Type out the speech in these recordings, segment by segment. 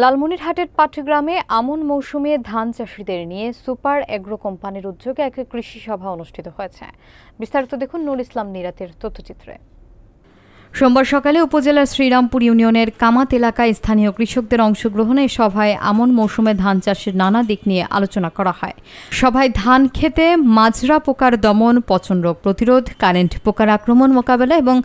লালমনিরহাটের পাটগ্রামে আমন মৌসুমে ধান চাষিদের নিয়ে সুপার এগ্রো কোম্পানির উদ্যোগে এক কৃষি সভা অনুষ্ঠিত হয়েছে। বিস্তারিত দেখুন নুর ইসলাম নিরাতের তথ্যচিত্রে। সোমবার সকালে উপজেলার শ্রীরামপুর ইউনিয়নের কামাত এলাকায় স্থানীয় কৃষকদের অংশগ্রহণে সভায় আমন মৌসুমে ধান চাষের নানা দিক নিয়ে আলোচনা করা হয়। সভায় ধান খেতে মাজরা পোকার দমন, পচন রোগ প্রতিরোধ, কারেন্ট পোকার আক্রমণ মোকাবেলা এবং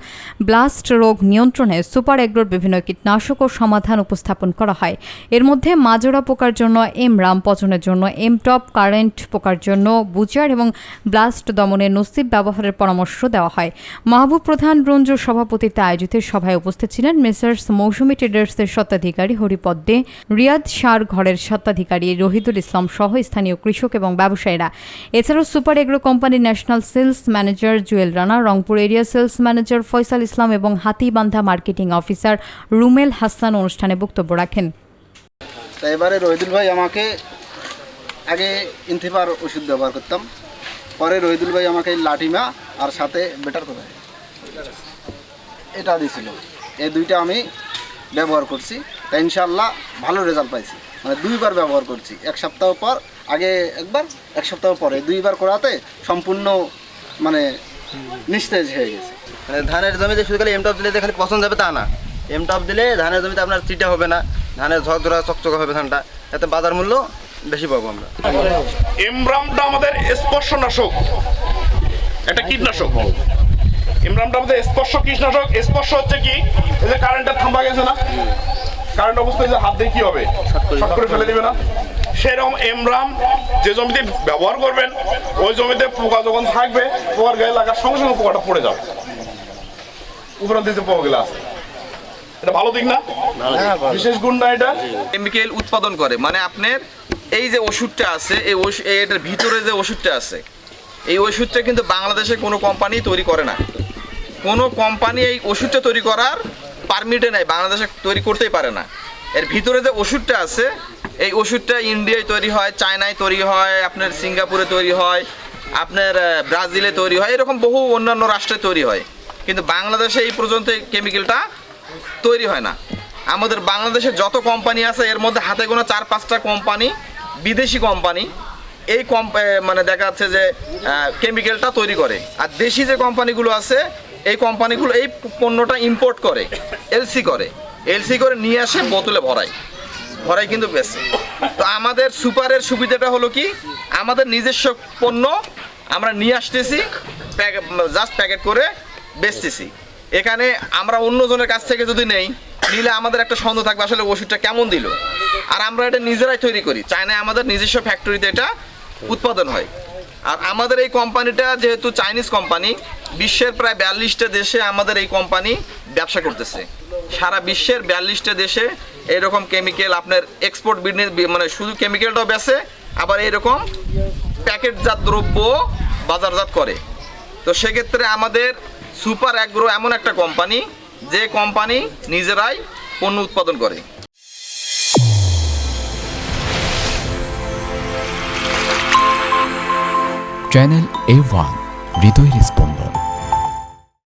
ব্লাস্ট রোগ নিয়ন্ত্রণে সুপার এগ্রোর বিভিন্ন কীটনাশক ও সমাধান উপস্থাপন করা হয়। এর মধ্যে মাজরা পোকার জন্য এমরাম, পচনের জন্য এমটপ, কারেন্ট পোকার জন্য বুচার এবং ব্লাস্ট দমনের নসিব ব্যবহারের পরামর্শ দেওয়া হয়। মাহবুব প্রধান রঞ্জু সভাপতি আয়োজিত সভায় উপস্থিত ছিলেন মেসার্স মৌসুমী ট্রেডার্সের স্বত্বাধিকারী হরিপদ দে, রিয়াদ সার ঘরের স্বত্বাধিকারী রহিদুল ইসলাম সহ স্থানীয় কৃষক এবং ব্যবসায়ীরা। এছাড়াও সুপার এগ্রো কোম্পানির national sales manager Jewel Rana, Rangpur area sales manager Faisal Islam এবং হাতিবান্ধা মার্কেটিং অফিসার রুমেল হাসান অনুষ্ঠানে বক্তব্য রাখেন। এবারে রহিদুল ভাই আমাকে আগে ইনথিফার ওষুধ ব্যবহার করতাম, পরে রহিদুল ভাই আমাকে লাঠিমা আর সাথে বেটার করে এটা দিয়েছিল। এই দুইটা আমি ব্যবহার করছি, তাই ইনশাআল্লাহ ভালো রেজাল্ট পাইছি। মানে দুইবার ব্যবহার করছি, এক সপ্তাহ পর আগে একবার, এক সপ্তাহ পরে দুইবার করাতে সম্পূর্ণ মানে নিস্তেজ হয়ে গেছে। মানে ধানের জমিতে শুধু খালি এমটপ দিলে খালি পছন্দ যাবে তা না, এমটপ দিলে ধানের জমিতে আপনার চিটা হবে না, ধানের ঝরঝরা চকচকা হবে ধানটা, এতে বাজার মূল্য বেশি পাবো আমরা। এমরামটা আমাদের স্পর্শনাশক, একটা কীটনাশক। এমরামটা আমাদের স্পর্শ কীটনাশক। স্পর্শ হচ্ছে কি, এই যে কারেন্টটা থামা গেছে না, কারেন্ট অবস্থায় যে হাত দিয়ে কি হবে, শর্ট করে ফেলে দিবে না, সেরকম এমরাম যে জমিতে ব্যবহার করবেন ওই জমিতে পোকা যখন থাকবে, পোকার গায়ে লাগার সঙ্গে সঙ্গে পোকাটা পড়ে যাবে। উপরান্ত যে পোকাগুলো আছে, এটা ভালো দিক না, বিশেষ গুণ না। এটা কেমিক্যাল উৎপাদন করে, মানে আপনার এই যে ওষুধটা আছে, এটার ভিতরে যে ওষুধটা আছে, এই ওষুধটা কিন্তু বাংলাদেশে কোনো কোম্পানি তৈরি করে না। কোনো কোম্পানি এই ওষুধটা তৈরি করার পারমিটে নেই, বাংলাদেশে তৈরি করতেই পারে না। এর ভিতরে যে ওষুধটা আছে, এই ওষুধটা ইন্ডিয়ায় তৈরি হয়, চায়নায় তৈরি হয়, আপনার সিঙ্গাপুরে তৈরি হয়, আপনার ব্রাজিলে তৈরি হয়, এরকম বহু অন্যান্য রাষ্ট্রে তৈরি হয়। কিন্তু বাংলাদেশে এই পর্যন্ত কেমিক্যালটা তৈরি হয় না। আমাদের বাংলাদেশে যত কোম্পানি আছে এর মধ্যে হাতে গোনা 4-5টা কোম্পানি, বিদেশি কোম্পানি, এই মানে দেখা যাচ্ছে যে কেমিক্যালটা তৈরি করে। আর দেশি যে কোম্পানিগুলো আছে, এই কোম্পানিগুলো এই পণ্যটা ইম্পোর্ট করে, এলসি করে নিয়ে আসে, বোতলে ভরাই কিন্তু বেচে। তো আমাদের সুপারের সুবিধাটা হলো কি, আমাদের নিজস্ব পণ্য আমরা নিয়ে আসতেছি, জাস্ট প্যাকেট করে বেচতেছি। এখানে আমরা অন্যজনের কাছ থেকে যদি নিলে আমাদের একটা সন্দেহ থাকবে আসলে ওষুধটা কেমন দিল। আর আমরা এটা নিজেরাই তৈরি করি, চায়নায় আমাদের নিজস্ব ফ্যাক্টরিতে এটা উৎপাদন হয়। আর আমাদের এই কোম্পানিটা যেহেতু চাইনিজ কোম্পানি, বিশ্বের প্রায় 42টা দেশে আমাদের এই কোম্পানি ব্যবসা করতেছে। সারা বিশ্বের 42টা দেশে এরকম কেমিক্যাল আপনার এক্সপোর্ট বিজনেস, মানে শুধু কেমিক্যালটাও বেচে, আবার এরকম প্যাকেটজাত দ্রব্য বাজারজাত করে। তো সেক্ষেত্রে আমাদের সুপার এগ্রো এমন একটা কোম্পানি, যে কোম্পানি নিজেরাই পণ্য উৎপাদন করে। চ্যানেল A1 হৃদয়ের স্পন্দন।